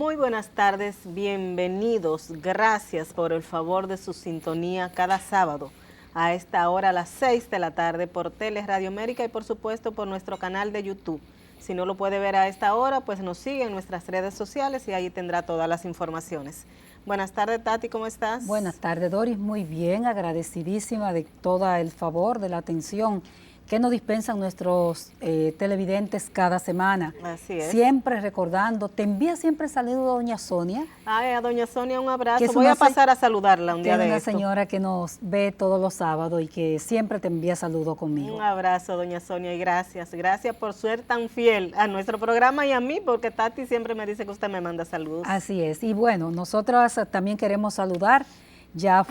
Muy buenas tardes, bienvenidos. Gracias por el favor de su sintonía cada sábado a esta hora a las 6 de la tarde por Radio América y por supuesto por nuestro canal de YouTube. Si no lo puede ver a esta hora, pues nos sigue en nuestras redes sociales y ahí tendrá todas las informaciones. Buenas tardes, Tati, ¿cómo estás? Buenas tardes, Doris, muy bien, agradecidísima de todo el favor, de la atención que nos dispensan nuestros televidentes cada semana. Así es. Siempre recordando, te envía siempre saludo a doña Sonia. Ay, a doña Sonia un abrazo. Voy a pasar a saludarla un día de una esto. señora que nos ve todos los sábados y que siempre te envía saludo conmigo. Un abrazo, doña Sonia, y gracias. Gracias por ser tan fiel a nuestro programa y a mí, porque Tati siempre me dice que usted me manda saludos. Así es. Y bueno, nosotros también queremos saludar. Ya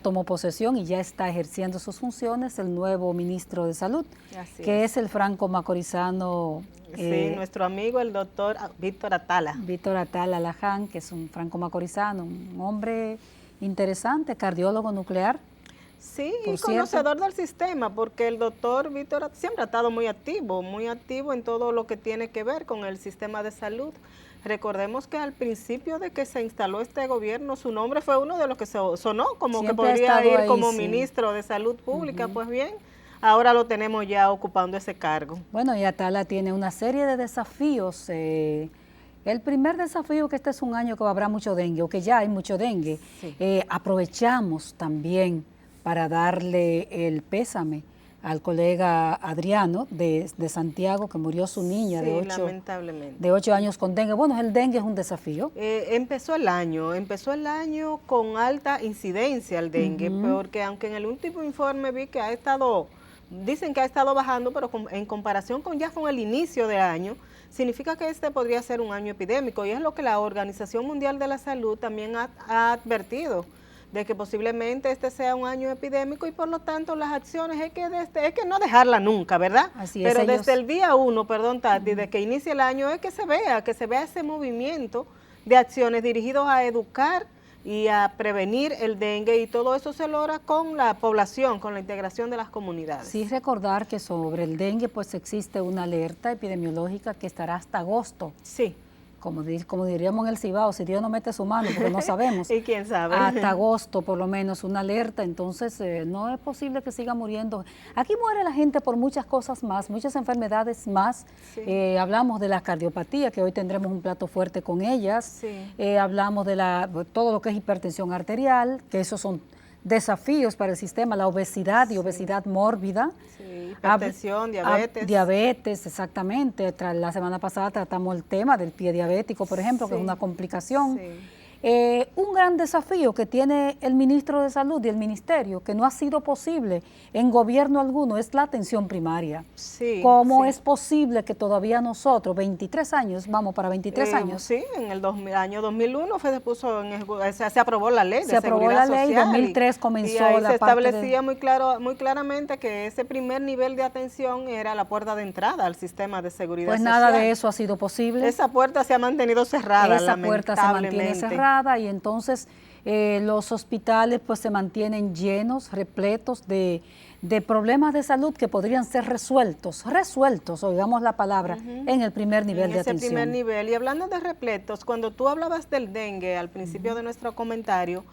tomó posesión y ya está ejerciendo sus funciones el nuevo ministro de Salud, que es el franco macorizano. Sí, nuestro amigo el doctor Víctor Atala. Víctor Atala Laján, que es un franco macorizano, un hombre interesante, cardiólogo nuclear. Sí, y conocedor del sistema, porque el doctor Víctor siempre ha estado muy activo en todo lo que tiene que ver con el sistema de salud. Recordemos que al principio de que se instaló este gobierno, su nombre fue uno de los que sonó como siempre que podría ir como ministro de Salud Pública. Pues bien, ahora lo tenemos ya ocupando ese cargo. Bueno, y Atala tiene una serie de desafíos. El primer desafío, que este es un año que habrá mucho dengue, o que ya hay mucho dengue. Sí. Aprovechamos también para darle el pésame al colega Adriano de Santiago, que murió su niña de 8 años con dengue. Bueno, el dengue es un desafío. Empezó el año con alta incidencia el dengue, porque aunque en el último informe vi que dicen que ha estado bajando, pero en comparación con el inicio del año, significa que este podría ser un año epidémico, y es lo que la Organización Mundial de la Salud también ha advertido, de que posiblemente este sea un año epidémico, y por lo tanto las acciones es que no dejarla nunca, ¿verdad? Así es. Pero desde el día 1, Tati, de que inicie el año, es que se vea ese movimiento de acciones dirigidos a educar y a prevenir el dengue, y todo eso se logra con la población, con la integración de las comunidades. Sí, recordar que sobre el dengue pues existe una alerta epidemiológica que estará hasta agosto. Sí. Como diríamos en el Cibao, si Dios no mete su mano, porque no sabemos. ¿Y quién sabe? Hasta agosto, por lo menos, una alerta. Entonces, no es posible que siga muriendo. Aquí muere la gente por muchas cosas más, muchas enfermedades más. Sí. Hablamos de la cardiopatía, que hoy tendremos un plato fuerte con ellas. Sí. Hablamos de todo lo que es hipertensión arterial, que esos son desafíos para el sistema, la obesidad y obesidad mórbida. Sí, hipertensión, diabetes. Diabetes, exactamente. La semana pasada tratamos el tema del pie diabético, por ejemplo, que es una complicación. Sí. Un gran desafío que tiene el ministro de Salud y el ministerio, que no ha sido posible en gobierno alguno, es la atención primaria. Sí, ¿Cómo es posible que todavía nosotros, 23 años, vamos para 23 años? Sí, en el año 2001 se aprobó la ley de seguridad social. Se aprobó la ley, 2003 comenzó y ahí se establecía muy claramente que ese primer nivel de atención era la puerta de entrada al sistema de seguridad social. Pues nada de eso ha sido posible. Esa puerta se ha mantenido cerrada, Esa puerta se mantiene cerrada. Y entonces los hospitales pues se mantienen llenos, repletos de problemas de salud que podrían ser resueltos, oigamos la palabra, en el primer nivel de atención. Primer nivel. Y hablando de repletos, cuando tú hablabas del dengue al principio de nuestro comentario,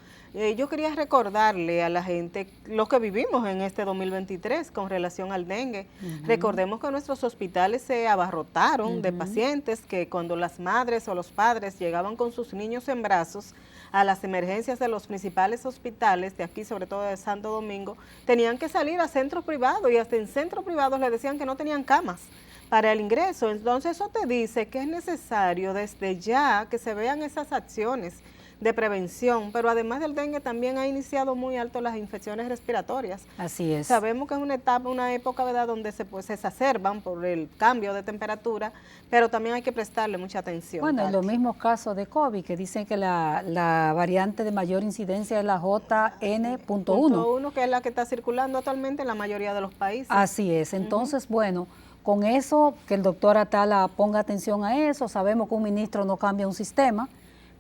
yo quería recordarle a la gente lo que vivimos en este 2023 con relación al dengue. Recordemos que nuestros hospitales se abarrotaron de pacientes que cuando las madres o los padres llegaban con sus niños en brazos a las emergencias de los principales hospitales de aquí, sobre todo de Santo Domingo, tenían que salir a centros privados, y hasta en centros privados les decían que no tenían camas para el ingreso. Entonces eso te dice que es necesario desde ya que se vean esas acciones de prevención, pero además del dengue también ha iniciado muy alto las infecciones respiratorias. Así es. Sabemos que es una época, ¿verdad?, donde se exacerban por el cambio de temperatura, pero también hay que prestarle mucha atención. Bueno, en los mismos casos de COVID, que dicen que la variante de mayor incidencia es la JN.1. Que es la que está circulando actualmente en la mayoría de los países. Así es. Entonces, bueno, con eso, que el doctor Atala ponga atención a eso. Sabemos que un ministro no cambia un sistema,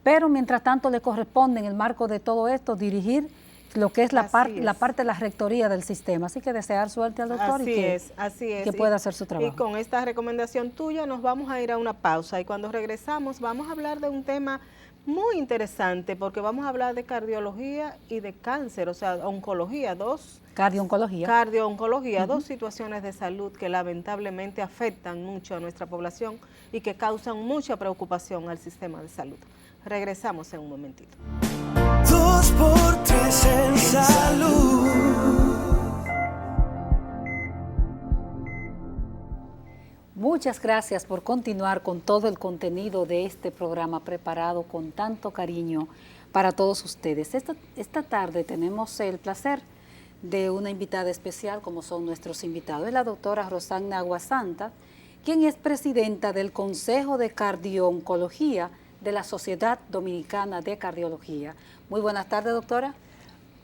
pero mientras tanto le corresponde, en el marco de todo esto, dirigir lo que es la Así es. parte de la rectoría del sistema. Así que desear suerte al doctor Así es. que pueda hacer su trabajo. Y con esta recomendación tuya nos vamos a ir a una pausa y cuando regresamos vamos a hablar de un tema muy interesante porque vamos a hablar de cardiología y de cáncer, o sea, oncología, Cardio-oncología. dos situaciones de salud que lamentablemente afectan mucho a nuestra población y que causan mucha preocupación al sistema de salud. Regresamos en un momentito. 2x3 en salud. Muchas gracias por continuar con todo el contenido de este programa preparado con tanto cariño para todos ustedes. Esta tarde tenemos el placer de una invitada especial, como son nuestros invitados. Es la doctora Rosagna Aguasanta, quien es presidenta del Consejo de Cardio-Oncología de la Sociedad Dominicana de Cardiología. Muy buenas tardes, doctora.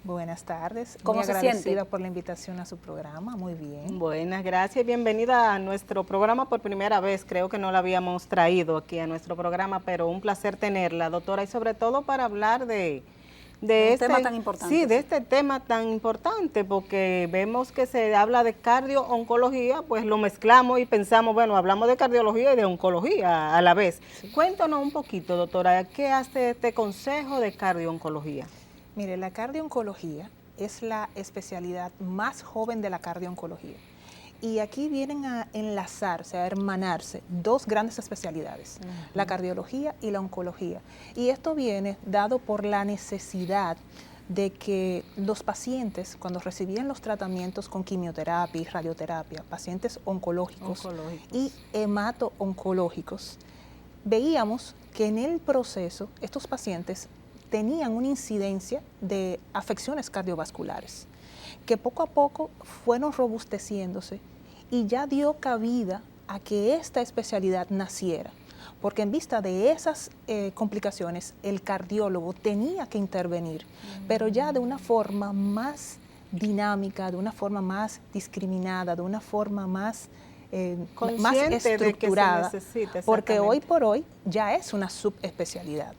Buenas tardes. ¿Cómo muy se agradecida siente? por la invitación a su programa. Muy bien. Buenas, gracias. Bienvenida a nuestro programa por primera vez. Creo que no la habíamos traído aquí a nuestro programa, pero un placer tenerla, doctora, y sobre todo para hablar de este tema tan importante. Sí, de este tema tan importante, porque vemos que se habla de cardio-oncología, pues lo mezclamos y pensamos, bueno, hablamos de cardiología y de oncología a la vez. Sí. Cuéntanos un poquito, doctora, ¿qué hace este Consejo de Cardio-Oncología? Mire, la cardio-oncología es la especialidad más joven de la cardio-oncología. Y aquí vienen a enlazarse, a hermanarse dos grandes especialidades, la cardiología y la oncología. Y esto viene dado por la necesidad de que los pacientes, cuando recibían los tratamientos con quimioterapia y radioterapia, pacientes oncológicos y hemato-oncológicos, veíamos que en el proceso estos pacientes tenían una incidencia de afecciones cardiovasculares que poco a poco fueron robusteciéndose y ya dio cabida a que esta especialidad naciera, porque en vista de esas complicaciones el cardiólogo tenía que intervenir, pero ya de una forma más dinámica, de una forma más discriminada, de una forma más estructurada, porque hoy por hoy ya es una subespecialidad,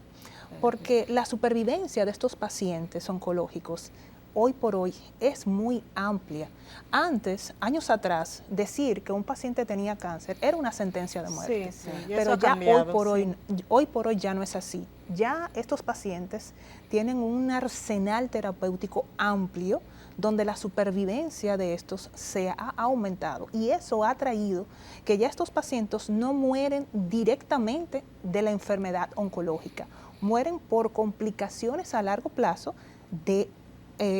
porque la supervivencia de estos pacientes oncológicos hoy por hoy es muy amplia. Antes, años atrás, decir que un paciente tenía cáncer era una sentencia de muerte. Sí, pero ya hoy por hoy ya no es así. Ya estos pacientes tienen un arsenal terapéutico amplio donde la supervivencia de estos se ha aumentado y eso ha traído que ya estos pacientes no mueren directamente de la enfermedad oncológica, mueren por complicaciones a largo plazo de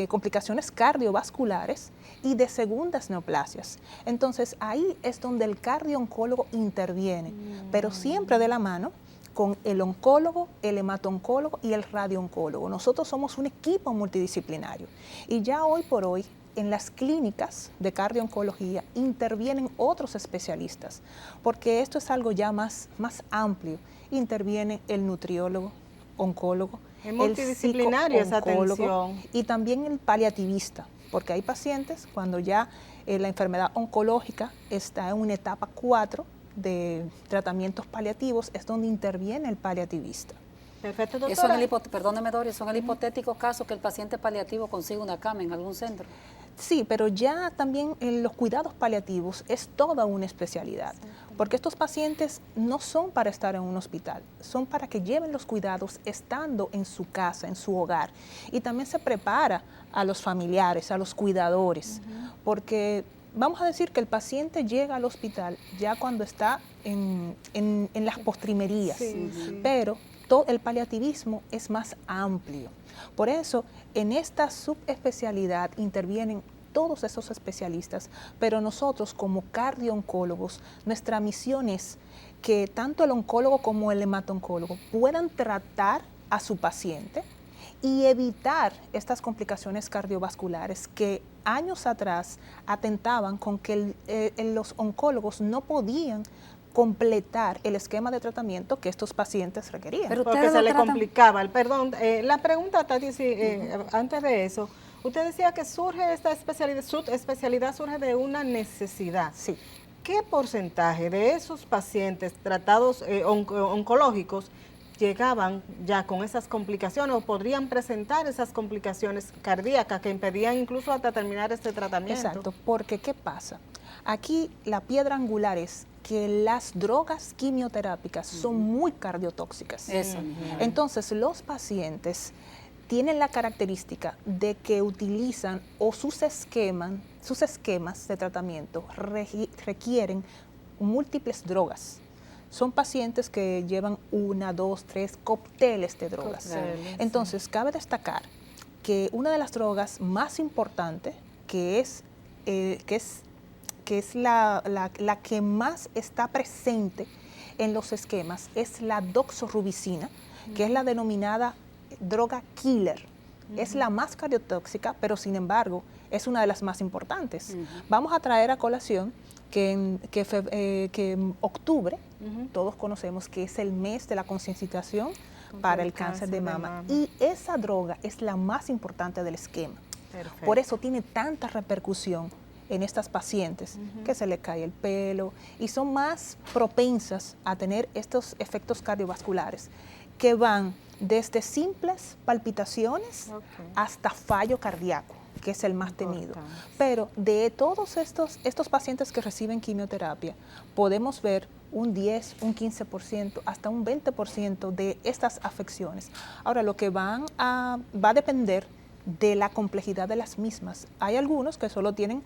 complicaciones cardiovasculares y de segundas neoplasias. Entonces ahí es donde el cardio-oncólogo interviene, pero siempre de la mano con el oncólogo, el hemato-oncólogo y el radio-oncólogo. Nosotros somos un equipo multidisciplinario y ya hoy por hoy en las clínicas de cardio-oncología intervienen otros especialistas, porque esto es algo ya más amplio. Interviene el nutriólogo, oncólogo, es multidisciplinaria esa atención. Y también el paliativista, porque hay pacientes cuando ya la enfermedad oncológica está en una etapa 4 de tratamientos paliativos, es donde interviene el paliativista. Perfecto, doctora. Perdóneme, Doris, son el hipotético caso que el paciente paliativo consiga una cama en algún centro. Sí, pero ya también en los cuidados paliativos es toda una especialidad, porque estos pacientes no son para estar en un hospital, son para que lleven los cuidados estando en su casa, en su hogar, y también se prepara a los familiares, a los cuidadores, porque vamos a decir que el paciente llega al hospital ya cuando está en las postrimerías, pero el paliativismo es más amplio. Por eso, en esta subespecialidad intervienen todos esos especialistas, pero nosotros como cardio-oncólogos, nuestra misión es que tanto el oncólogo como el hemato-oncólogo puedan tratar a su paciente y evitar estas complicaciones cardiovasculares que años atrás atentaban con que los oncólogos no podían completar el esquema de tratamiento que estos pacientes requerían. Pero porque se le complicaba. Perdón, la pregunta, Tati, antes de eso, usted decía que surge esta subespecialidad surge de una necesidad. Sí. ¿Qué porcentaje de esos pacientes tratados oncológicos llegaban ya con esas complicaciones o podrían presentar esas complicaciones cardíacas que impedían incluso hasta terminar este tratamiento. Exacto, porque ¿qué pasa? Aquí la piedra angular es que las drogas quimioterápicas son muy cardiotóxicas. Eso. Entonces, los pacientes tienen la característica de que utilizan o sus esquemas de tratamiento requieren múltiples drogas. Son pacientes que llevan 1, 2, 3 cócteles de drogas. Entonces, cabe destacar que una de las drogas más importantes, que es la que más está presente en los esquemas, es la doxorubicina, que es la denominada droga killer. Es la más cardiotóxica, pero sin embargo es una de las más importantes. Vamos a traer a colación que en octubre, todos conocemos que es el mes de la concientización para el cáncer de mama. Y esa droga es la más importante del esquema. Perfecto. Por eso tiene tanta repercusión en estas pacientes, que se les cae el pelo y son más propensas a tener estos efectos cardiovasculares que van desde simples palpitaciones hasta fallo cardíaco, que es el más temido. Pero de todos estos pacientes que reciben quimioterapia, podemos ver un 10, un 15%, hasta un 20% de estas afecciones. Ahora, lo que va a depender de la complejidad de las mismas. Hay algunos que solo tienen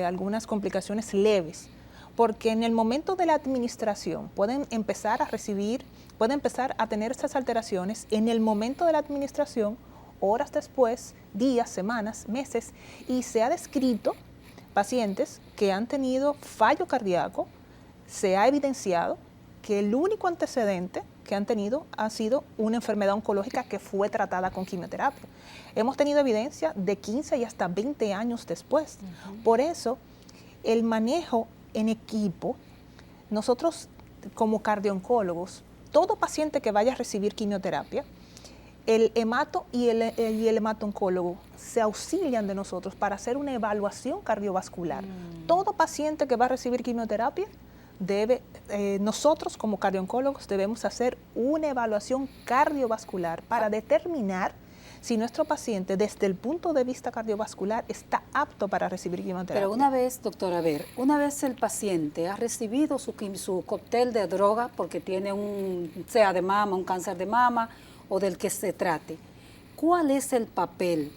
algunas complicaciones leves, porque en el momento de la administración pueden empezar a tener estas alteraciones en el momento de la administración, horas después, días, semanas, meses, y se ha descrito pacientes que han tenido fallo cardíaco. Se ha evidenciado que el único antecedente que han tenido ha sido una enfermedad oncológica que fue tratada con quimioterapia. Hemos tenido evidencia de 15 y hasta 20 años después. Por eso, el manejo en equipo, nosotros como cardioncólogos, todo paciente que vaya a recibir quimioterapia, el hemato y el hemato-oncólogo se auxilian de nosotros para hacer una evaluación cardiovascular. Todo paciente que va a recibir quimioterapia nosotros como cardioncólogos debemos hacer una evaluación cardiovascular para determinar si nuestro paciente desde el punto de vista cardiovascular está apto para recibir quimioterapia. Pero una vez, doctora, una vez el paciente ha recibido su cóctel de droga porque tiene sea de mama, un cáncer de mama o del que se trate, ¿cuál es el papel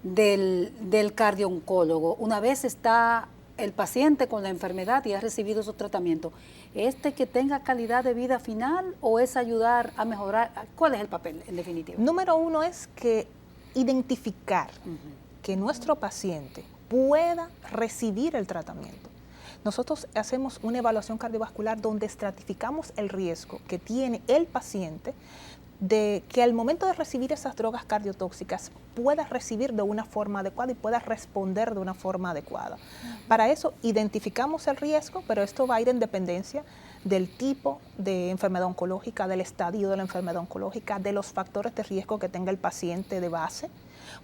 del cardioncólogo una vez está el paciente con la enfermedad y ha recibido su tratamiento? ¿Que tenga calidad de vida final o es ayudar a mejorar? ¿Cuál es el papel en definitiva? Número uno es que identificar que nuestro paciente pueda recibir el tratamiento. Nosotros hacemos una evaluación cardiovascular donde estratificamos el riesgo que tiene el paciente de que al momento de recibir esas drogas cardiotóxicas pueda recibir de una forma adecuada y pueda responder de una forma adecuada. Para eso identificamos el riesgo, pero esto va a ir en dependencia del tipo de enfermedad oncológica, del estadio de la enfermedad oncológica, de los factores de riesgo que tenga el paciente de base,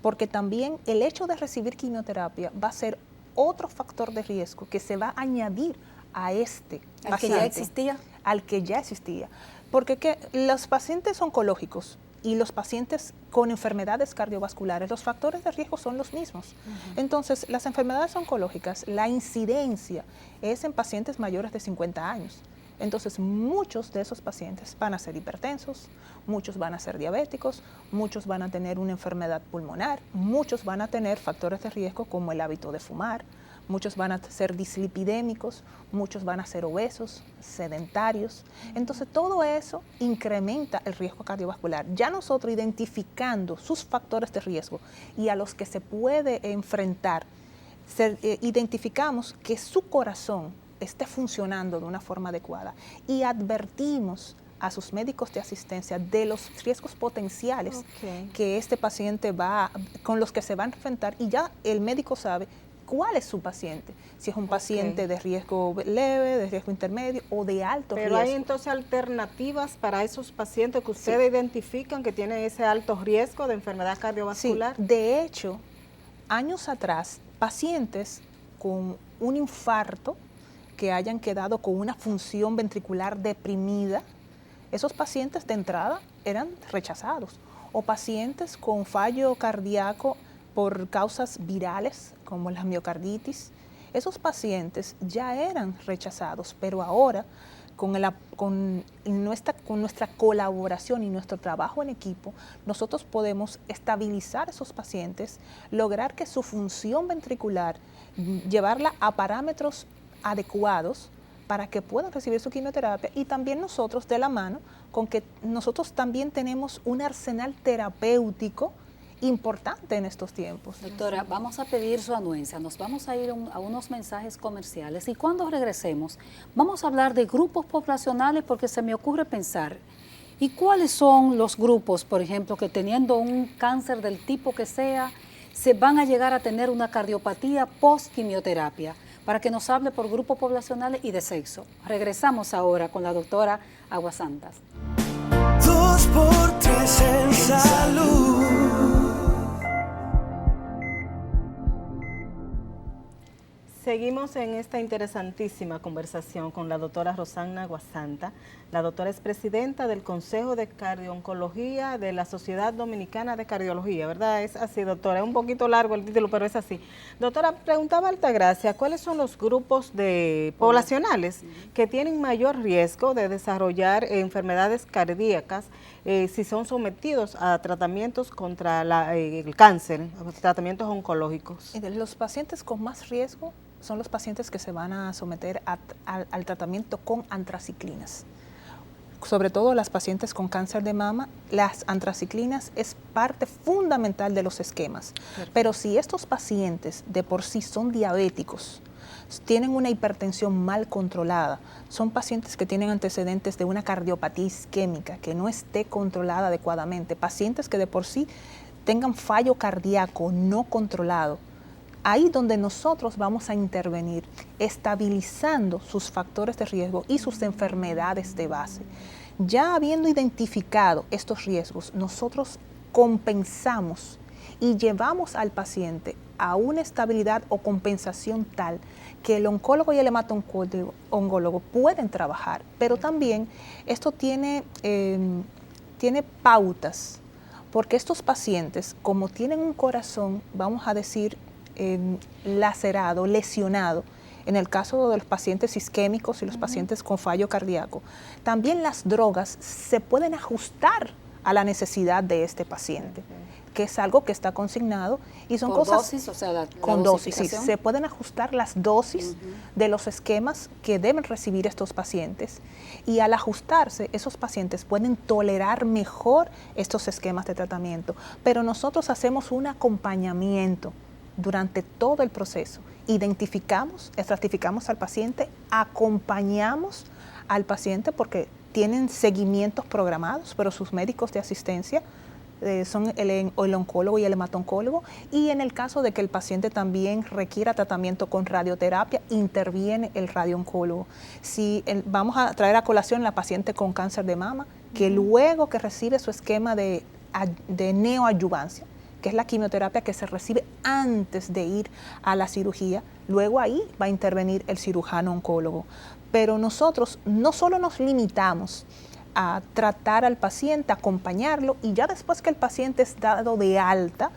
porque también el hecho de recibir quimioterapia va a ser otro factor de riesgo que se va a añadir a este paciente. ¿Al que ya existía? Al que ya existía. Porque los pacientes oncológicos y los pacientes con enfermedades cardiovasculares, los factores de riesgo son los mismos. Entonces, las enfermedades oncológicas, la incidencia es en pacientes mayores de 50 años. Entonces, muchos de esos pacientes van a ser hipertensos, muchos van a ser diabéticos, muchos van a tener una enfermedad pulmonar, muchos van a tener factores de riesgo como el hábito de fumar, muchos van a ser dislipidémicos, muchos van a ser obesos, sedentarios. Entonces, todo eso incrementa el riesgo cardiovascular. Ya nosotros identificando sus factores de riesgo y a los que se puede enfrentar, identificamos que su corazón esté funcionando de una forma adecuada y advertimos a sus médicos de asistencia de los riesgos potenciales que este paciente con los que se va a enfrentar, y ya el médico sabe cuál es su paciente, si es un paciente de riesgo leve, de riesgo intermedio o de alto riesgo. Pero hay entonces alternativas para esos pacientes que ustedes identifican que tienen ese alto riesgo de enfermedad cardiovascular. Sí, de hecho, años atrás, pacientes con un infarto que hayan quedado con una función ventricular deprimida, esos pacientes de entrada eran rechazados, o pacientes con fallo cardíaco por causas virales como la miocarditis. Esos pacientes ya eran rechazados, pero ahora con nuestra colaboración y nuestro trabajo en equipo, nosotros podemos estabilizar esos pacientes, lograr que su función ventricular, llevarla a parámetros adecuados para que puedan recibir su quimioterapia, y también nosotros de la mano con que nosotros también tenemos un arsenal terapéutico importante en estos tiempos. Doctora, vamos a pedir su anuencia, nos vamos a ir a unos mensajes comerciales y cuando regresemos vamos a hablar de grupos poblacionales, porque se me ocurre pensar, ¿y cuáles son los grupos, por ejemplo, que teniendo un cáncer del tipo que sea, se van a llegar a tener una cardiopatía post-quimioterapia? Para que nos hable por grupos poblacionales y de sexo. Regresamos ahora con la doctora Aguasantas. 2x3 en salud. Seguimos en esta interesantísima conversación con la doctora Rosana Aguasanta. La doctora es presidenta del Consejo de Cardio-Oncología de la Sociedad Dominicana de Cardiología, ¿verdad? Es así, doctora, es un poquito largo el título, pero es así. Doctora, preguntaba Altagracia, ¿cuáles son los grupos poblacionales que tienen mayor riesgo de desarrollar enfermedades cardíacas si son sometidos a tratamientos contra el cáncer, tratamientos oncológicos? Los pacientes con más riesgo son los pacientes que se van a someter al tratamiento con antraciclinas. Sobre todo las pacientes con cáncer de mama, las antraciclinas es parte fundamental de los esquemas. Perfecto. Pero si estos pacientes de por sí son diabéticos, tienen una hipertensión mal controlada, son pacientes que tienen antecedentes de una cardiopatía isquémica que no esté controlada adecuadamente, pacientes que de por sí tengan fallo cardíaco no controlado, ahí donde nosotros vamos a intervenir, estabilizando sus factores de riesgo y sus enfermedades de base. Ya habiendo identificado estos riesgos, nosotros compensamos y llevamos al paciente a una estabilidad o compensación tal que el oncólogo y el hemato-oncólogo pueden trabajar, pero también esto tiene pautas, porque estos pacientes, como tienen un corazón, vamos a decir, lacerado, lesionado, en el caso de los pacientes isquémicos y los pacientes con fallo cardíaco, también las drogas se pueden ajustar a la necesidad de este paciente, que es algo que está consignado y son cosas dosis, o sea, con dosis, sí, se pueden ajustar las dosis de los esquemas que deben recibir estos pacientes, y al ajustarse esos pacientes pueden tolerar mejor estos esquemas de tratamiento, pero nosotros hacemos un acompañamiento durante todo el proceso, identificamos, estratificamos al paciente, acompañamos al paciente porque tienen seguimientos programados, pero sus médicos de asistencia son el oncólogo y el hematoncólogo, y en el caso de que el paciente también requiera tratamiento con radioterapia, interviene el radiooncólogo. Si vamos a traer a colación la paciente con cáncer de mama, que luego que recibe su esquema de neoadyuvancia, que es la quimioterapia que se recibe antes de ir a la cirugía, luego ahí va a intervenir el cirujano oncólogo. Pero nosotros no solo nos limitamos a tratar al paciente, acompañarlo, y ya después que el paciente es dado de alta,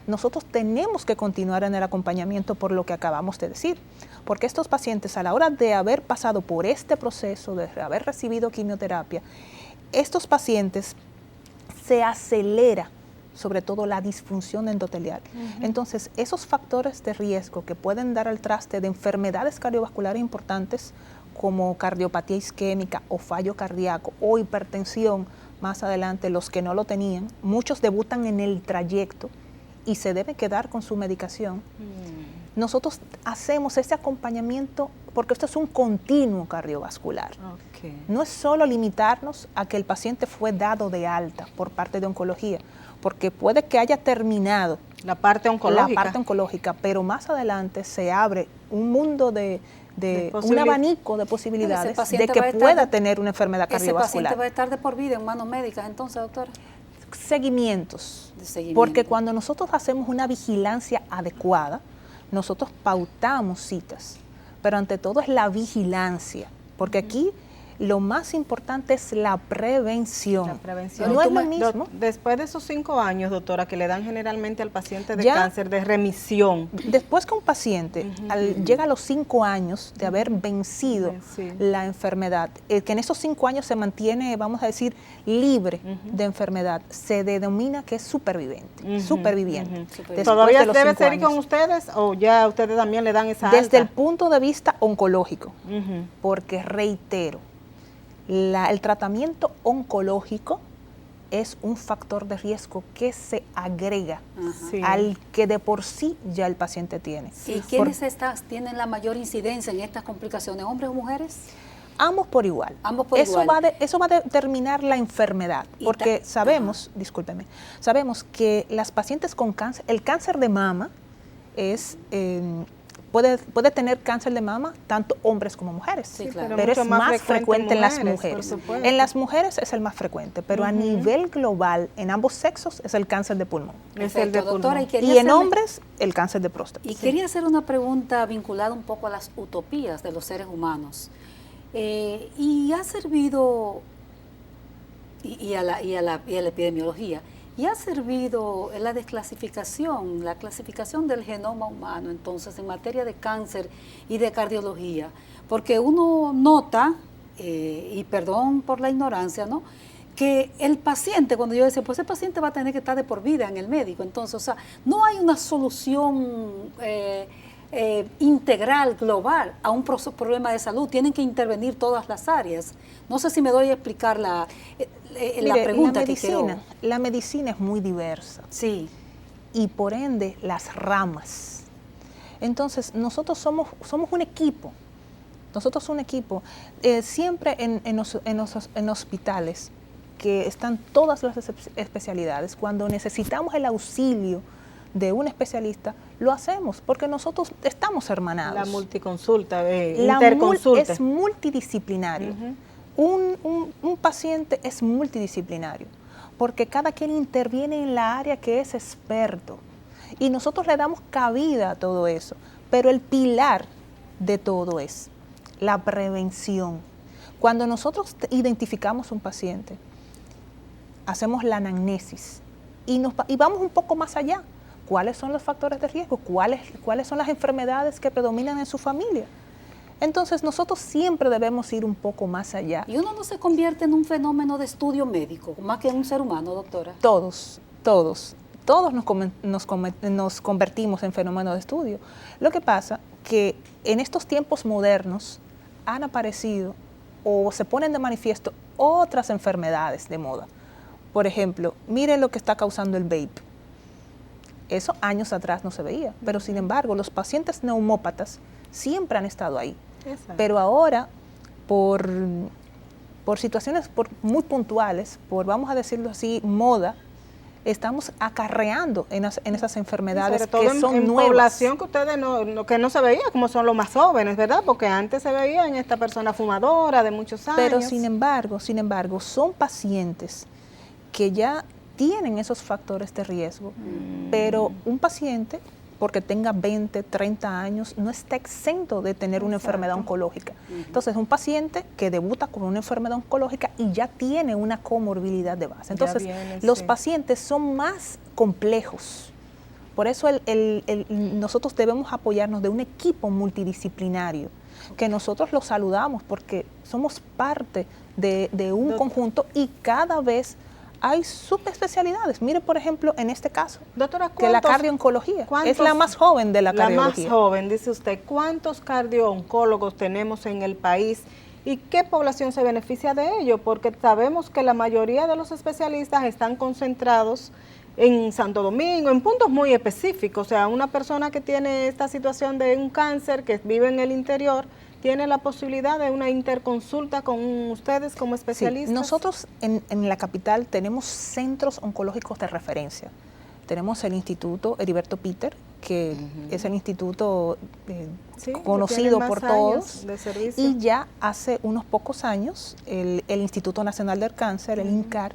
nosotros tenemos que continuar en el acompañamiento por lo que acabamos de decir, porque estos pacientes, a la hora de haber pasado por este proceso, de haber recibido quimioterapia, estos pacientes se acelera sobre todo la disfunción endotelial. Entonces, esos factores de riesgo que pueden dar al traste de enfermedades cardiovasculares importantes como cardiopatía isquémica o fallo cardíaco o hipertensión, más adelante los que no lo tenían, muchos debutan en el trayecto y se deben quedar con su medicación. Nosotros hacemos ese acompañamiento porque esto es un continuo cardiovascular. No es solo limitarnos a que el paciente fue dado de alta por parte de oncología, porque puede que haya terminado la parte oncológica, pero más adelante se abre un mundo un abanico de posibilidades de que pueda tener una enfermedad cardiovascular. ¿Ese paciente va a estar de por vida en manos médicas entonces, doctora? Seguimientos, porque cuando nosotros hacemos una vigilancia adecuada, nosotros pautamos citas, pero ante todo es la vigilancia, porque aquí lo más importante es la prevención. La prevención. No es lo mismo. Después de esos 5 años, doctora, que le dan generalmente al paciente de Ya, cáncer de remisión. Después que un paciente llega a los 5 años de haber vencido la enfermedad, que en esos 5 años se mantiene, vamos a decir, libre de enfermedad, se denomina que es superviviente. Superviviente. ¿Todavía de los debe 5 ser años. con ustedes o ya ustedes también le dan esa Desde alta? el punto de vista oncológico, porque reitero, el tratamiento oncológico es un factor de riesgo que se agrega Sí. al que de por sí ya el paciente tiene. ¿Y quiénes tienen la mayor incidencia en estas complicaciones, hombres o mujeres? Ambos por igual. Ambos por eso igual. Eso va a determinar la enfermedad, Y porque sabemos, discúlpeme, sabemos que las pacientes con cáncer, el cáncer de mama es puede tener cáncer de mama tanto hombres como mujeres, Sí, claro. pero mucho es más frecuente en las por mujeres. supuesto. En las mujeres es el más frecuente, pero a nivel global, en ambos sexos, es el cáncer de pulmón. Es el de Perfecto, doctora, pulmón. quería Y en hacerle- hombres, el cáncer de próstata. Y quería hacer una pregunta vinculada un poco a las utopías de los seres humanos. Y ha servido, y a la epidemiología, y ha servido la desclasificación, la clasificación del genoma humano, entonces, en materia de cáncer y de cardiología, porque uno nota, y perdón por la ignorancia, ¿no?, que el paciente, cuando yo decía, pues el paciente va a tener que estar de por vida en el médico, entonces, o sea, no hay una solución integral, global, a un problema de salud, tienen que intervenir todas las áreas. No sé si me doy a explicar la pregunta que quiero. La medicina es muy diversa. Sí. Y por ende, las ramas. Entonces, nosotros somos un equipo. Nosotros un equipo. Siempre en hospitales que están todas las especialidades, cuando necesitamos el auxilio de un especialista, lo hacemos porque nosotros estamos hermanados. La multiconsulta, interconsulta. Es multidisciplinario. Un paciente es multidisciplinario porque cada quien interviene en la área que es experto y nosotros le damos cabida a todo eso, pero el pilar de todo es la prevención. Cuando nosotros identificamos un paciente, hacemos la anamnesis y vamos un poco más allá. ¿Cuáles son los factores de riesgo? ¿Cuáles son las enfermedades que predominan en su familia? Entonces, nosotros siempre debemos ir un poco más allá. ¿Y uno no se convierte en un fenómeno de estudio médico, más que en un ser humano, doctora? Todos nos convertimos en fenómeno de estudio. Lo que pasa que en estos tiempos modernos han aparecido o se ponen de manifiesto otras enfermedades de moda. Por ejemplo, mire lo que está causando el vape. Eso años atrás no se veía, pero sin embargo los pacientes neumópatas siempre han estado ahí. Exacto. Pero ahora, por situaciones muy puntuales, por, vamos a decirlo así, moda, estamos acarreando en esas enfermedades sobre todo que son en nuevas. población que ustedes que no se veía, como son los más jóvenes, ¿verdad? Porque antes se veía en esta persona fumadora de muchos años. Pero sin embargo, son pacientes que ya tienen esos factores de riesgo, pero un paciente, porque tenga 20, 30 años, no está exento de tener una enfermedad oncológica. Entonces, un paciente que debuta con una enfermedad oncológica y ya tiene una comorbilidad de base. Entonces, los pacientes son más complejos. Por eso nosotros debemos apoyarnos de un equipo multidisciplinario, que nosotros lo saludamos porque somos parte de un conjunto y cada vez hay subespecialidades. Mire, por ejemplo, en este caso, doctora, que la cardiooncología es la más joven de la cardiología. La más joven, dice usted. ¿Cuántos cardiooncólogos tenemos en el país y qué población se beneficia de ello? Porque sabemos que la mayoría de los especialistas están concentrados en Santo Domingo, en puntos muy específicos. O sea, una persona que tiene esta situación de un cáncer, que vive en el interior, ¿tiene la posibilidad de una interconsulta con ustedes como especialistas? Sí, nosotros en la capital tenemos centros oncológicos de referencia. Tenemos el Instituto Heriberto Peter, que es el instituto conocido por todos. Y ya hace unos pocos años, el Instituto Nacional del Cáncer, el INCAR,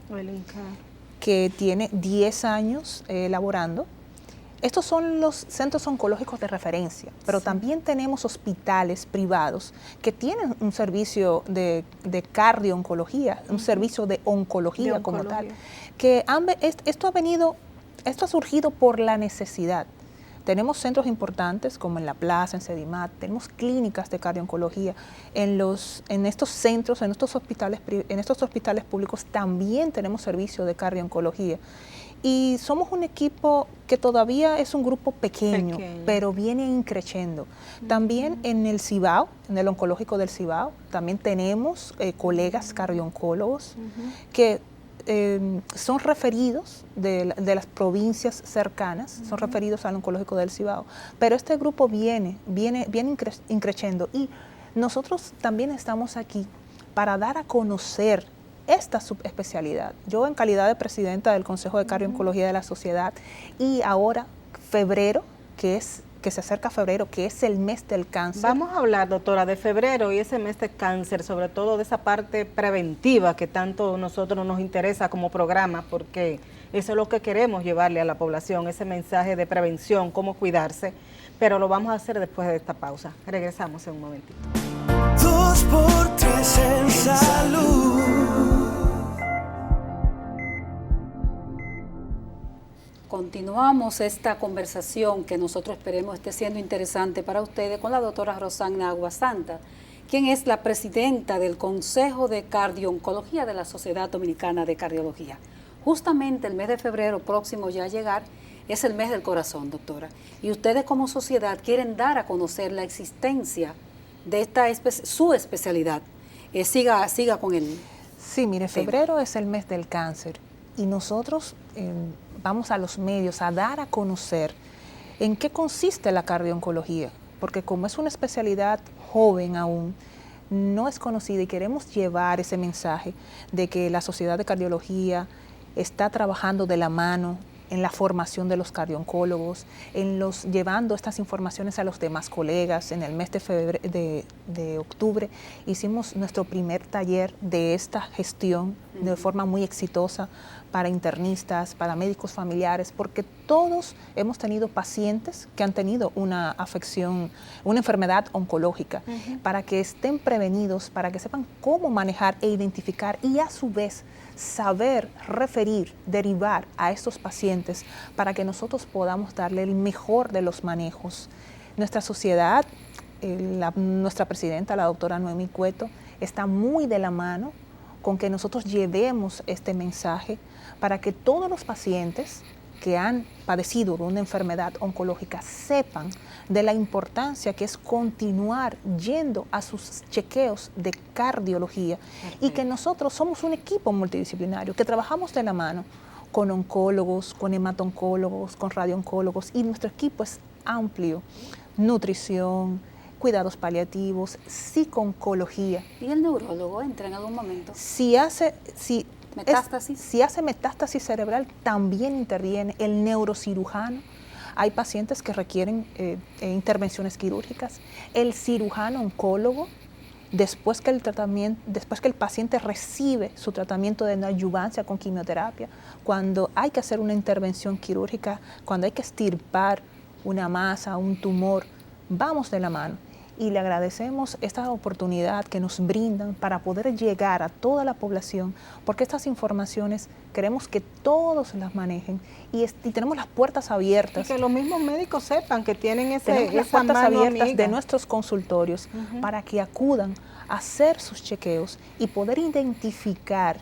que tiene 10 años elaborando, estos son los centros oncológicos de referencia, pero también tenemos hospitales privados que tienen un servicio de cardio-oncología, un servicio de oncología como tal. Que esto ha surgido por la necesidad. Tenemos centros importantes como en La Plaza, en Sedimat, tenemos clínicas de cardio-oncología. En estos centros, en estos hospitales públicos también tenemos servicio de cardio-oncología. Y somos un equipo que todavía es un grupo pequeño. Pero viene increciendo. También en el Cibao, en el oncológico del Cibao, también tenemos colegas cardio-oncólogos que son referidos de las provincias cercanas, son referidos al oncológico del Cibao. Pero este grupo viene increciendo y nosotros también estamos aquí para dar a conocer esta subespecialidad. Yo, en calidad de presidenta del Consejo de Cardio-Oncología de la Sociedad, y ahora febrero, que se acerca febrero, que es el mes del cáncer. Vamos a hablar, doctora, de febrero y ese mes de cáncer, sobre todo de esa parte preventiva que tanto nosotros nos interesa como programa, porque eso es lo que queremos llevarle a la población, ese mensaje de prevención, cómo cuidarse, pero lo vamos a hacer después de esta pausa. Regresamos en un momentito. 2x3 en salud. Continuamos esta conversación que nosotros esperemos esté siendo interesante para ustedes con la doctora Rosana Aguasanta, quien es la presidenta del Consejo de Cardio-Oncología de la Sociedad Dominicana de Cardiología. Justamente el mes de febrero próximo ya a llegar es el mes del corazón, doctora. Y ustedes como sociedad quieren dar a conocer la existencia de su especialidad. Siga con él. Sí, mire, febrero es el mes del cáncer y nosotros vamos a los medios a dar a conocer en qué consiste la cardio-oncología, porque como es una especialidad joven aún, no es conocida y queremos llevar ese mensaje de que la Sociedad de Cardiología está trabajando de la mano en la formación de los cardio-oncólogos, llevando estas informaciones a los demás colegas. En el mes de octubre hicimos nuestro primer taller de esta gestión de forma muy exitosa para internistas, para médicos familiares, porque todos hemos tenido pacientes que han tenido una afección, una enfermedad oncológica, para que estén prevenidos, para que sepan cómo manejar e identificar y a su vez saber referir, derivar a estos pacientes para que nosotros podamos darle el mejor de los manejos. Nuestra sociedad, nuestra presidenta, la doctora Noemí Cueto, está muy de la mano con que nosotros llevemos este mensaje para que todos los pacientes que han padecido de una enfermedad oncológica sepan de la importancia que es continuar yendo a sus chequeos de cardiología. Perfecto. Y que nosotros somos un equipo multidisciplinario, que trabajamos de la mano con oncólogos, con hematoncólogos, con radiooncólogos, y nuestro equipo es amplio: nutrición, cuidados paliativos, psico-oncología. ¿Y el neurólogo entra en algún momento? Si hace metástasis cerebral, también interviene el neurocirujano. Hay pacientes que requieren intervenciones quirúrgicas. El cirujano oncólogo, después que el paciente recibe su tratamiento de neoadyuvancia con quimioterapia, cuando hay que hacer una intervención quirúrgica, cuando hay que extirpar una masa, un tumor, vamos de la mano. Y le agradecemos esta oportunidad que nos brindan para poder llegar a toda la población, porque estas informaciones queremos que todos las manejen y tenemos las puertas abiertas. Y que los mismos médicos sepan que tienen las puertas abiertas de nuestros consultorios para que acudan a hacer sus chequeos y poder identificar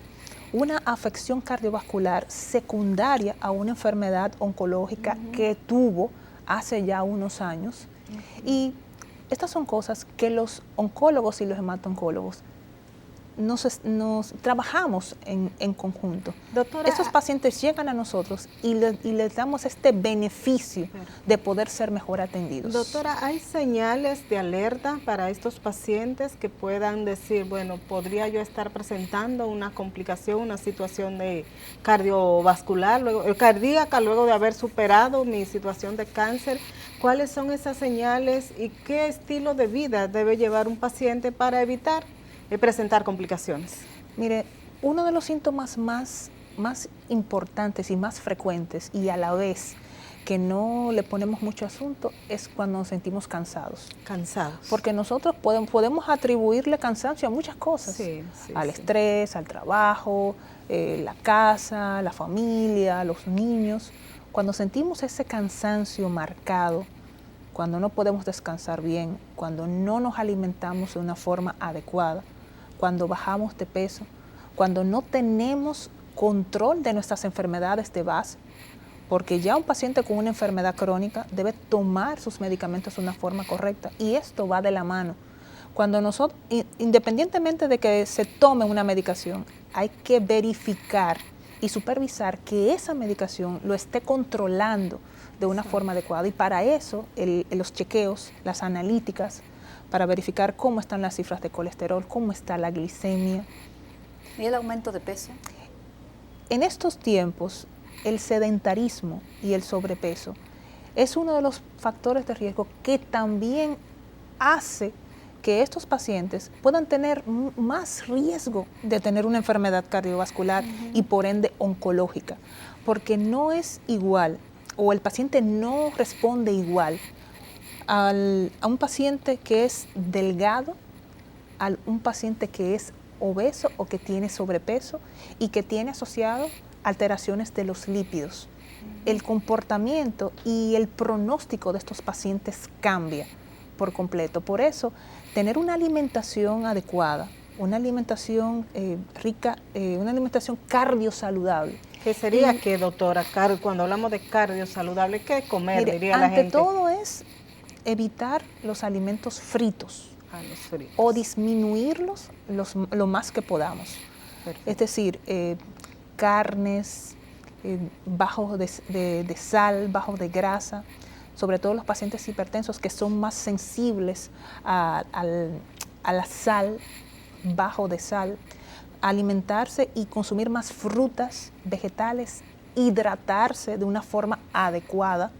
una afección cardiovascular secundaria a una enfermedad oncológica que tuvo hace ya unos años. Y estas son cosas que los oncólogos y los hematoncólogos nos trabajamos en conjunto. Doctora, estos pacientes llegan a nosotros y les damos este beneficio de poder ser mejor atendidos. Doctora, ¿hay señales de alerta para estos pacientes que puedan decir, bueno, podría yo estar presentando una complicación, una situación de cardiovascular, cardíaca, luego de haber superado mi situación de cáncer? ¿Cuáles son esas señales y qué estilo de vida debe llevar un paciente para evitar presentar complicaciones? Mire, uno de los síntomas más importantes y más frecuentes, y a la vez que no le ponemos mucho asunto es cuando nos sentimos cansados. Cansados. Porque nosotros podemos atribuirle cansancio a muchas cosas, al estrés, al trabajo, la casa, la familia, los niños. Cuando sentimos ese cansancio marcado, cuando no podemos descansar bien, cuando no nos alimentamos de una forma adecuada, cuando bajamos de peso, cuando no tenemos control de nuestras enfermedades de base, porque ya un paciente con una enfermedad crónica debe tomar sus medicamentos de una forma correcta y esto va de la mano. Cuando nosotros, independientemente de que se tome una medicación, hay que verificar y supervisar que esa medicación lo esté controlando de una forma adecuada y para eso los chequeos, las analíticas, para verificar cómo están las cifras de colesterol, cómo está la glicemia. ¿Y el aumento de peso? En estos tiempos, el sedentarismo y el sobrepeso es uno de los factores de riesgo que también hace que estos pacientes puedan tener más riesgo de tener una enfermedad cardiovascular y por ende oncológica, porque no es igual o el paciente no responde igual a un paciente que es delgado, a un paciente que es obeso o que tiene sobrepeso y que tiene asociado alteraciones de los lípidos. El comportamiento y el pronóstico de estos pacientes cambia por completo. Por eso, tener una alimentación adecuada, una alimentación rica, una alimentación cardiosaludable. ¿Qué sería qué, doctora? Cuando hablamos de cardiosaludable, ¿qué comer, Mire, diría la gente? ante todo es evitar los alimentos fritos. Los fritos. O disminuirlos lo más que podamos. Perfecto. Es decir, carnes bajos de sal, bajos de grasa, sobre todo los pacientes hipertensos que son más sensibles a la sal, bajo de sal, alimentarse y consumir más frutas, vegetales, hidratarse de una forma adecuada.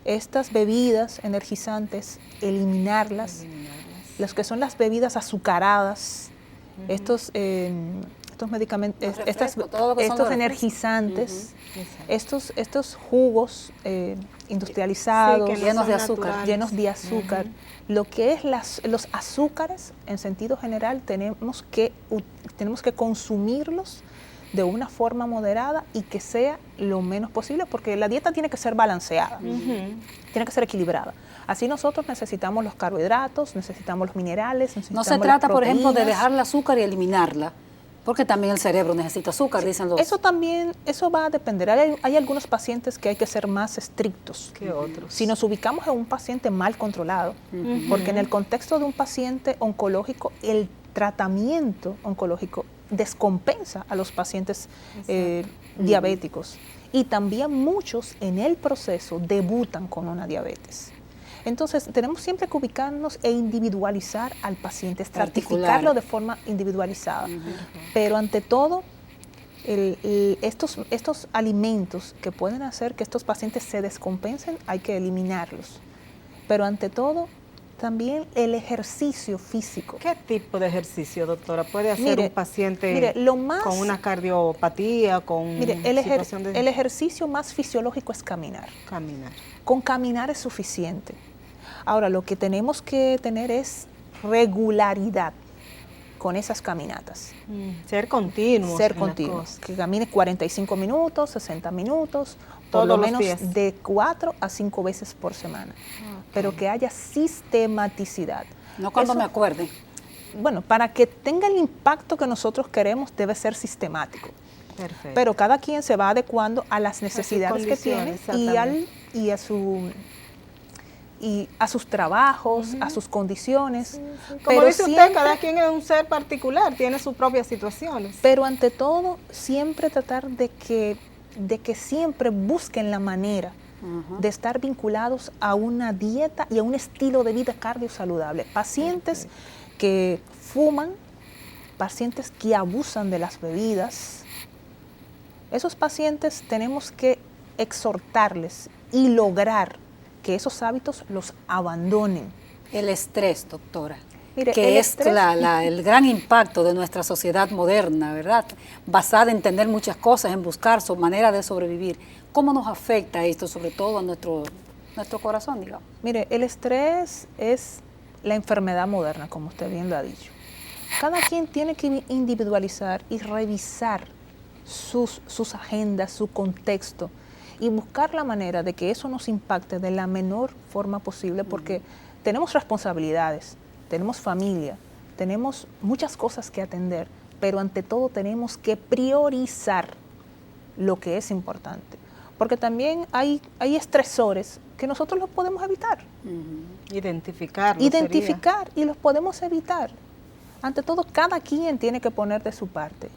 Estas bebidas energizantes, eliminarlas. Las que son las bebidas azucaradas, estos medicamentos, estos energizantes, estos jugos industrializados, llenos de azúcar. Lo que es los azúcares, en sentido general, tenemos que consumirlos de una forma moderada y que sea lo menos posible, porque la dieta tiene que ser balanceada, tiene que ser equilibrada. Así nosotros necesitamos los carbohidratos, necesitamos los minerales, necesitamos No se trata, las por ejemplo, de proteínas. dejar el azúcar y eliminarla, porque también el cerebro necesita azúcar, dicen los... Eso va a depender. Hay algunos pacientes que hay que ser más estrictos que otros. Si nos ubicamos en un paciente mal controlado, porque en el contexto de un paciente oncológico, el tratamiento oncológico descompensa a los pacientes diabéticos. Y también muchos en el proceso debutan con una diabetes. Entonces, tenemos siempre que ubicarnos e individualizar al paciente, estratificarlo de forma individualizada. Pero ante todo, estos alimentos que pueden hacer que estos pacientes se descompensen, hay que eliminarlos. Pero ante todo, también el ejercicio físico. ¿Qué tipo de ejercicio, doctora, puede hacer un paciente con una cardiopatía, con situación de... El ejercicio más fisiológico es caminar. Caminar. Con caminar es suficiente. Ahora, lo que tenemos que tener es regularidad con esas caminatas. Ser continuos. Ser continuos. Que camine 45 minutos, 60 minutos, por lo menos de 4 a 5 veces por semana. Pero que haya sistematicidad. No cuando me acuerde. Bueno, para que tenga el impacto que nosotros queremos, debe ser sistemático. Perfecto. Pero cada quien se va adecuando a las necesidades que tiene y a sus trabajos, a sus condiciones. Como dice usted, cada quien es un ser particular, tiene sus propias situaciones. Pero ante todo, siempre tratar de que siempre busquen la manera de estar vinculados a una dieta y a un estilo de vida cardiosaludable. Pacientes que fuman, pacientes que abusan de las bebidas, esos pacientes tenemos que exhortarles y lograr que esos hábitos los abandonen. El estrés, doctora. Mire, que el es estrés- el gran impacto de nuestra sociedad moderna, ¿verdad? Basada en tener muchas cosas, en buscar su manera de sobrevivir. ¿Cómo nos afecta esto, sobre todo a nuestro corazón, digamos? Mire, el estrés es la enfermedad moderna, como usted bien lo ha dicho. Cada quien tiene que individualizar y revisar sus agendas, su contexto y buscar la manera de que eso nos impacte de la menor forma posible, porque tenemos responsabilidades, tenemos familia, tenemos muchas cosas que atender, pero ante todo tenemos que priorizar lo que es importante. Porque también hay estresores que nosotros los podemos evitar. Identificarlo Identificar y los podemos evitar. Ante todo, cada quien tiene que poner de su parte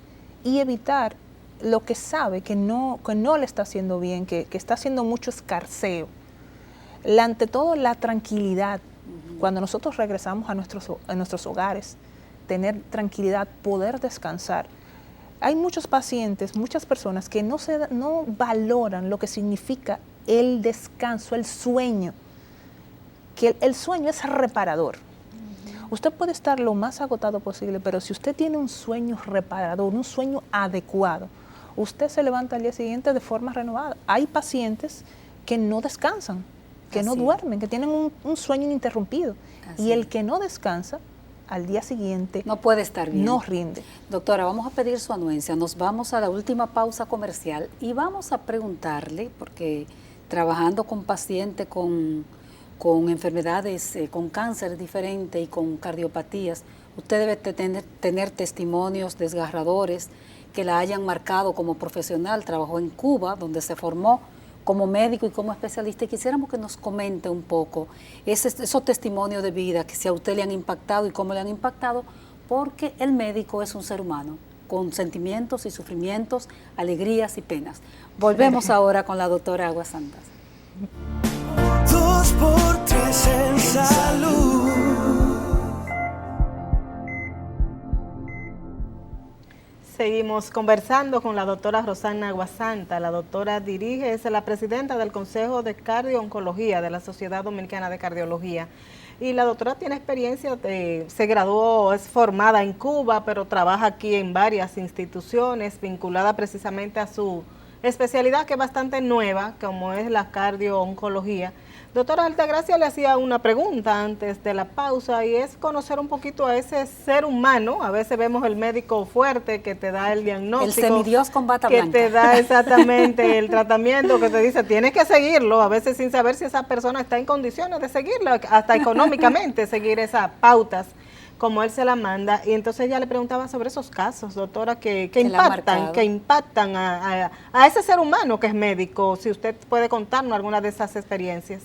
y evitar lo que sabe que no le está haciendo bien, que está haciendo mucho escarceo. Ante todo, la tranquilidad. Cuando nosotros regresamos a nuestros hogares, tener tranquilidad, poder descansar. Hay muchos pacientes, muchas personas que no valoran lo que significa el descanso, el sueño, que el sueño es reparador. Usted puede estar lo más agotado posible, pero si usted tiene un sueño reparador, un sueño adecuado, usted se levanta al día siguiente de forma renovada. Hay pacientes que no descansan, que no duermen, que tienen un sueño ininterrumpido. Y el que no descansa, al día siguiente no puede estar bien. No rinde. Doctora, vamos a pedir su anuencia. Nos vamos a la última pausa comercial y vamos a preguntarle, porque trabajando con pacientes con enfermedades, con cáncer diferente y con cardiopatías, usted debe tener testimonios desgarradores que la hayan marcado como profesional. Trabajó en Cuba, donde se formó como médico y como especialista, y quisiéramos que nos comente un poco esos testimonios de vida que si a usted le han impactado y cómo le han impactado, porque el médico es un ser humano con sentimientos y sufrimientos, alegrías y penas. Volvemos ahora con la doctora Aguas Santas. 2x3 en salud. Seguimos conversando con la doctora Rosana Aguasanta. La doctora es la presidenta del Consejo de Cardio-Oncología de la Sociedad Dominicana de Cardiología. Y la doctora tiene experiencia, se graduó, es formada en Cuba, pero trabaja aquí en varias instituciones vinculada precisamente a su especialidad, que es bastante nueva, como es la cardio-oncología. Doctora Altagracia le hacía una pregunta antes de la pausa, y es conocer un poquito a ese ser humano. A veces vemos el médico fuerte que te da el diagnóstico, el semidios con bata que blanca, te da exactamente el tratamiento, que te dice tienes que seguirlo, a veces sin saber si esa persona está en condiciones de seguirlo, hasta económicamente seguir esas pautas como él se la manda. Y entonces ella le preguntaba sobre esos casos, doctora, que impactan a ese ser humano que es médico. Si usted puede contarnos alguna de esas experiencias.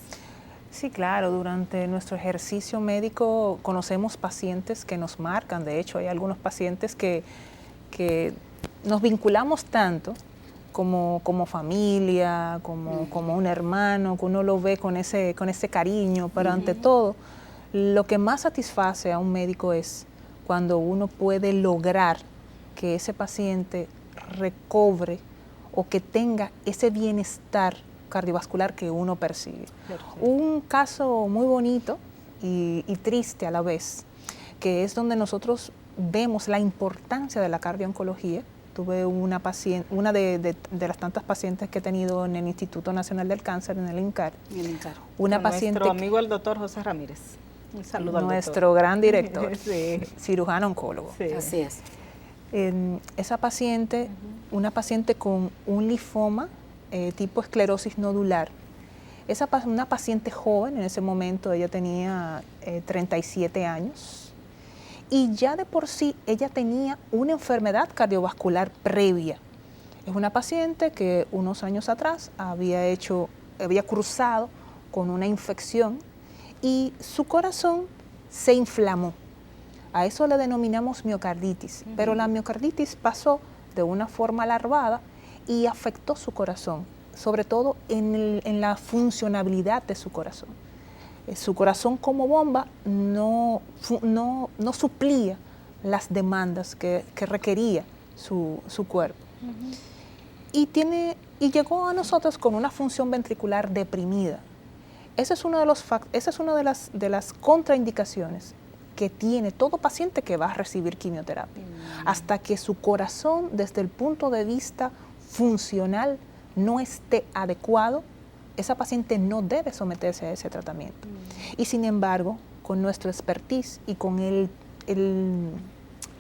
Sí, claro, durante nuestro ejercicio médico conocemos pacientes que nos marcan. De hecho, hay algunos pacientes que nos vinculamos tanto como familia, como un hermano, que uno lo ve con ese cariño, pero ante todo, lo que más satisface a un médico es cuando uno puede lograr que ese paciente recobre o que tenga ese bienestar cardiovascular que uno persigue. Perfecto. Un caso muy bonito y triste a la vez, que es donde nosotros vemos la importancia de la cardio-oncología. Tuve una de las tantas pacientes que he tenido en el Instituto Nacional del Cáncer, en el INCAR. Una paciente, nuestro amigo el doctor José Ramírez. Un saludo al nuestro gran director, sí. Cirujano oncólogo. Sí. Así es. Esa paciente, una paciente con un linfoma tipo esclerosis nodular. Una paciente joven, en ese momento ella tenía 37 años, y ya de por sí ella tenía una enfermedad cardiovascular previa. Es una paciente que unos años atrás había cruzado con una infección y su corazón se inflamó. A eso le denominamos miocarditis, pero la miocarditis pasó de una forma larvada y afectó su corazón, sobre todo en la funcionabilidad de su corazón. Su corazón como bomba no suplía las demandas que requería su cuerpo. Y llegó a nosotros con una función ventricular deprimida. Esa es una de las contraindicaciones que tiene todo paciente que va a recibir quimioterapia. Hasta que su corazón, desde el punto de vista funcional, no esté adecuado, esa paciente no debe someterse a ese tratamiento. Y sin embargo, con nuestra expertise y con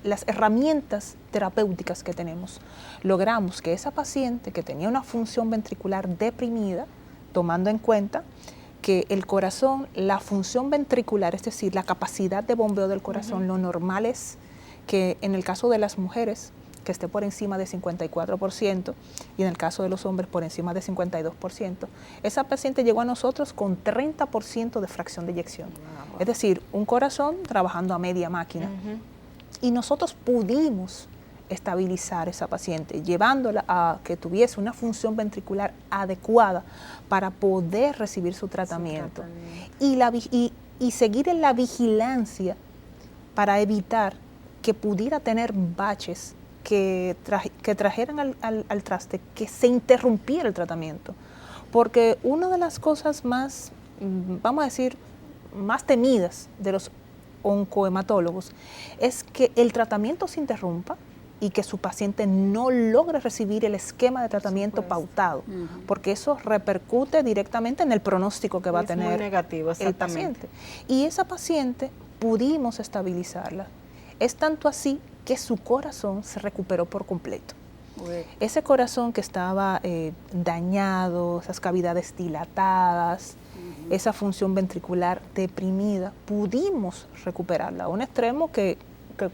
las herramientas terapéuticas que tenemos, logramos que esa paciente que tenía una función ventricular deprimida, tomando en cuenta que el corazón, la función ventricular, es decir, la capacidad de bombeo del corazón, lo normal es que en el caso de las mujeres, que esté por encima de 54%, y en el caso de los hombres por encima de 52%, esa paciente llegó a nosotros con 30% de fracción de eyección. Es decir, un corazón trabajando a media máquina. Y nosotros pudimos estabilizar a esa paciente, llevándola a que tuviese una función ventricular adecuada para poder recibir su tratamiento. Y seguir en la vigilancia para evitar que pudiera tener baches que trajeran al traste, que se interrumpiera el tratamiento. Porque una de las cosas más, vamos a decir, más temidas de los oncohematólogos es que el tratamiento se interrumpa y que su paciente no logre recibir el esquema de tratamiento pautado, porque eso repercute directamente en el pronóstico que va a tener muy negativo, el paciente. Y esa paciente pudimos estabilizarla. Es tanto así que su corazón se recuperó por completo. Ese corazón que estaba dañado, esas cavidades dilatadas, esa función ventricular deprimida, pudimos recuperarla a un extremo que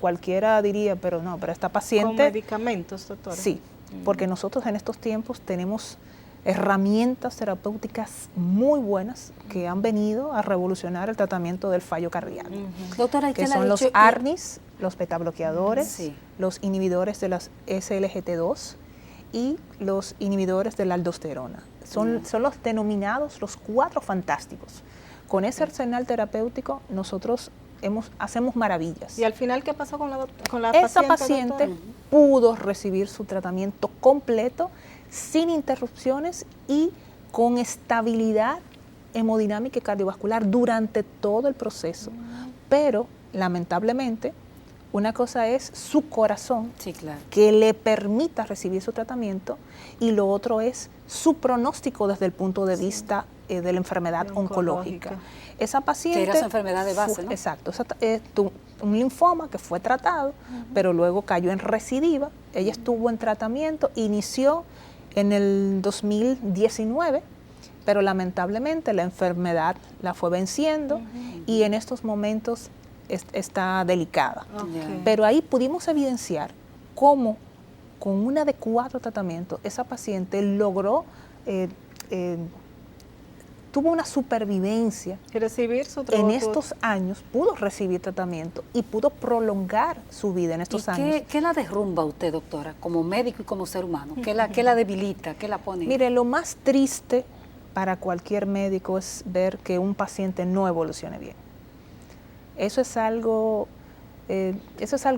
cualquiera diría, pero no, pero esta paciente... ¿Con medicamentos, doctora? Sí, porque nosotros en estos tiempos tenemos herramientas terapéuticas muy buenas que han venido a revolucionar el tratamiento del fallo cardíaco. Doctora, que son los ARNIs, los betabloqueadores, los inhibidores de las SGLT2 y los inhibidores de la aldosterona. Son los denominados los 4 fantásticos. Con ese arsenal terapéutico nosotros hacemos maravillas. ¿Y al final qué pasó con la Esa paciente, paciente pudo recibir su tratamiento completo, sin interrupciones y con estabilidad hemodinámica y cardiovascular durante todo el proceso. Pero, lamentablemente, una cosa es su corazón, que le permita recibir su tratamiento, y lo otro es su pronóstico desde el punto de vista de la enfermedad oncológica. Esa paciente... Que era su enfermedad de base, ¿no? Exacto. Un linfoma que fue tratado, pero luego cayó en recidiva. Ella estuvo en tratamiento, inició en el 2019, pero lamentablemente la enfermedad la fue venciendo y en estos momentos está delicada. Pero ahí pudimos evidenciar cómo con un adecuado tratamiento esa paciente logró, tuvo una supervivencia. Recibir su en estos años, pudo recibir tratamiento y pudo prolongar su vida en estos años. ¿Qué la derrumba usted, doctora, como médico y como ser humano? ¿Qué la debilita? ¿Qué la pone? Mire, lo más triste para cualquier médico es ver que un paciente no evolucione bien. Eso es algo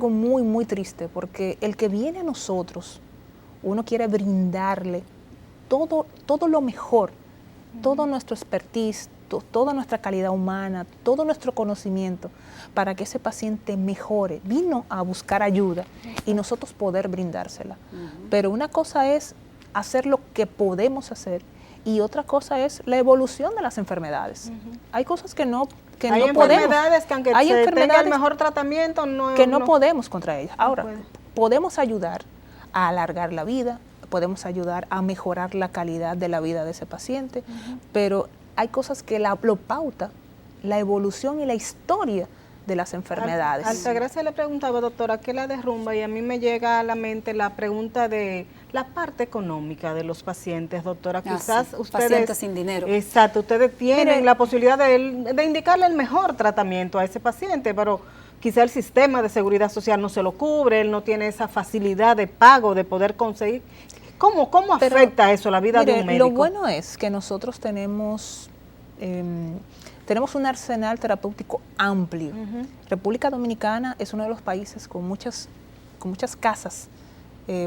muy, muy triste, porque el que viene a nosotros, uno quiere brindarle todo lo mejor, todo nuestro expertise, toda nuestra calidad humana, todo nuestro conocimiento, para que ese paciente mejore. Vino a buscar ayuda y nosotros poder brindársela. Pero una cosa es hacer lo que podemos hacer y otra cosa es la evolución de las enfermedades. Hay cosas que no podemos. Enfermedades que aunque se tenga el mejor tratamiento, no podemos contra ellas. Ahora, podemos ayudar a alargar la vida, podemos ayudar a mejorar la calidad de la vida de ese paciente, pero hay cosas que lo pauta la evolución y la historia de las enfermedades. Altagracia le preguntaba, doctora, ¿qué la derrumba? Y a mí me llega a la mente la pregunta de la parte económica de los pacientes, doctora. Quizás ustedes... Pacientes sin dinero. Exacto, ustedes tienen la posibilidad de indicarle el mejor tratamiento a ese paciente, pero quizá el sistema de seguridad social no se lo cubre, él no tiene esa facilidad de pago, de poder conseguir. ¿Cómo afecta eso la vida de un médico? Lo bueno es que nosotros tenemos un arsenal terapéutico amplio. República Dominicana es uno de los países con muchas casas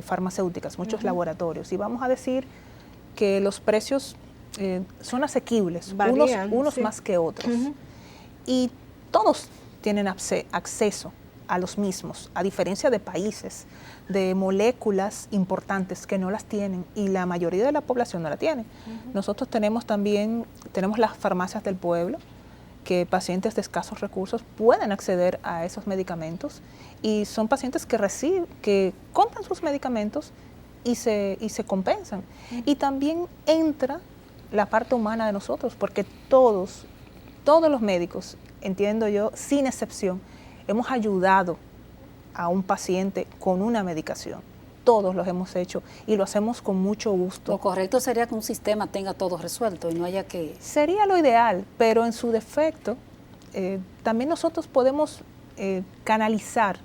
farmacéuticas, muchos laboratorios. Y vamos a decir que los precios son asequibles, unos más que otros. Y todos tienen acceso a los mismos, a diferencia de países, de moléculas importantes que no las tienen y la mayoría de la población no la tiene. Nosotros tenemos las farmacias del pueblo, que pacientes de escasos recursos pueden acceder a esos medicamentos y son pacientes que compran sus medicamentos y se compensan. Y también entra la parte humana de nosotros, porque todos los médicos, entiendo yo, sin excepción, hemos ayudado a un paciente con una medicación. Todos los hemos hecho y lo hacemos con mucho gusto. Lo correcto sería que un sistema tenga todo resuelto y no haya que... Sería lo ideal, pero en su defecto, también nosotros podemos canalizar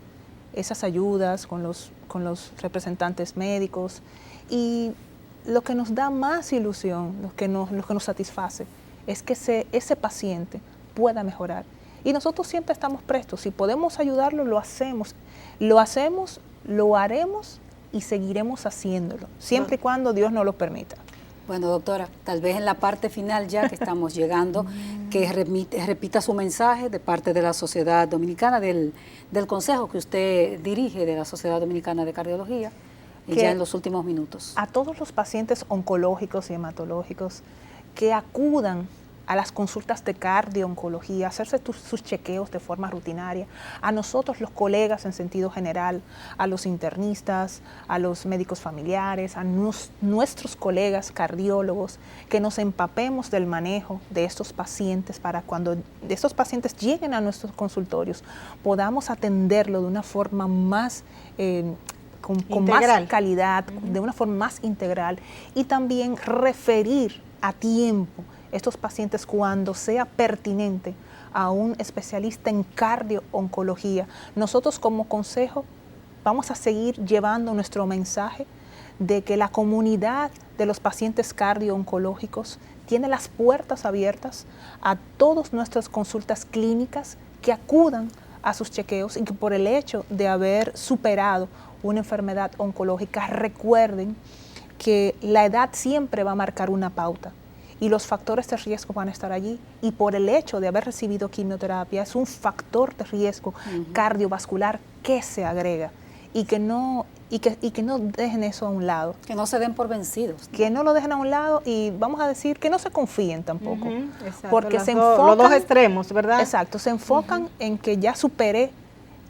esas ayudas con los representantes médicos, y lo que nos da más ilusión, lo que nos satisface, es que ese paciente pueda mejorar. Y nosotros siempre estamos prestos. Si podemos ayudarlo, lo hacemos, lo haremos y seguiremos haciéndolo, siempre y cuando Dios nos lo permita. Bueno, doctora, tal vez en la parte final ya que estamos llegando, que repita su mensaje de parte de la Sociedad Dominicana, del consejo que usted dirige de la Sociedad Dominicana de Cardiología, ya en los últimos minutos. A todos los pacientes oncológicos y hematológicos que acudan a las consultas de cardio-oncología, hacerse sus chequeos de forma rutinaria, a nosotros los colegas en sentido general, a los internistas, a los médicos familiares, a nuestros colegas cardiólogos, que nos empapemos del manejo de estos pacientes para cuando estos pacientes lleguen a nuestros consultorios podamos atenderlo de una forma más con más calidad, de una forma más integral, y también referir a tiempo estos pacientes cuando sea pertinente a un especialista en cardio-oncología. Nosotros como consejo vamos a seguir llevando nuestro mensaje de que la comunidad de los pacientes cardio-oncológicos tiene las puertas abiertas a todas nuestras consultas clínicas, que acudan a sus chequeos y que por el hecho de haber superado una enfermedad oncológica recuerden que la edad siempre va a marcar una pauta y los factores de riesgo van a estar allí, y por el hecho de haber recibido quimioterapia es un factor de riesgo cardiovascular que se agrega, y que no dejen eso a un lado. Que no se den por vencidos, ¿no? Que no lo dejen a un lado, y vamos a decir que no se confíen tampoco. Porque se enfocan, los dos extremos, ¿verdad? Exacto, se enfocan en que ya superé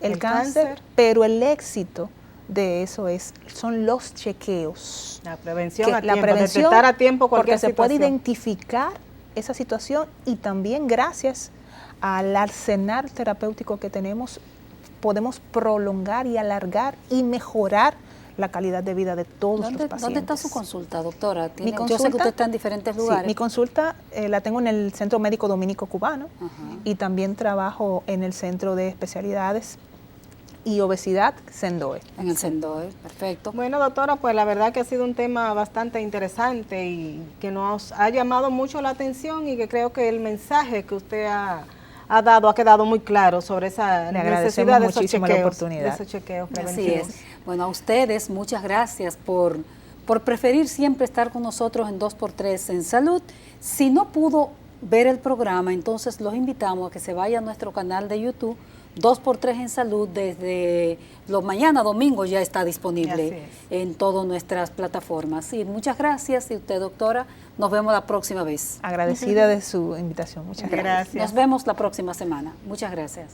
el cáncer, pero el éxito de eso son los chequeos. La prevención a tiempo, detectar a tiempo cualquier porque se situación. puede identificar esa situación, y también gracias al arsenal terapéutico que tenemos podemos prolongar y alargar y mejorar la calidad de vida de todos los pacientes. ¿Dónde está su consulta, doctora? Yo sé que usted está en diferentes lugares. Sí, mi consulta la tengo en el Centro Médico Dominico Cubano, y también trabajo en el Centro de Especialidades y Obesidad Sendoe. En el Sendoe, perfecto. Bueno, doctora, pues la verdad que ha sido un tema bastante interesante y que nos ha llamado mucho la atención, y que creo que el mensaje que usted ha dado ha quedado muy claro sobre esa necesidad de esos chequeos, la oportunidad. de esos chequeos preventivos. Así es. Bueno, a ustedes muchas gracias por preferir siempre estar con nosotros en 2x3 en Salud. Si no pudo ver el programa, entonces los invitamos a que se vaya a nuestro canal de YouTube, 2x3 en Salud. Desde los mañana domingo ya está disponible en todas nuestras plataformas. Y muchas gracias. Y usted, doctora, nos vemos la próxima vez. Agradecida de su invitación. Muchas gracias. Nos vemos la próxima semana. Muchas gracias.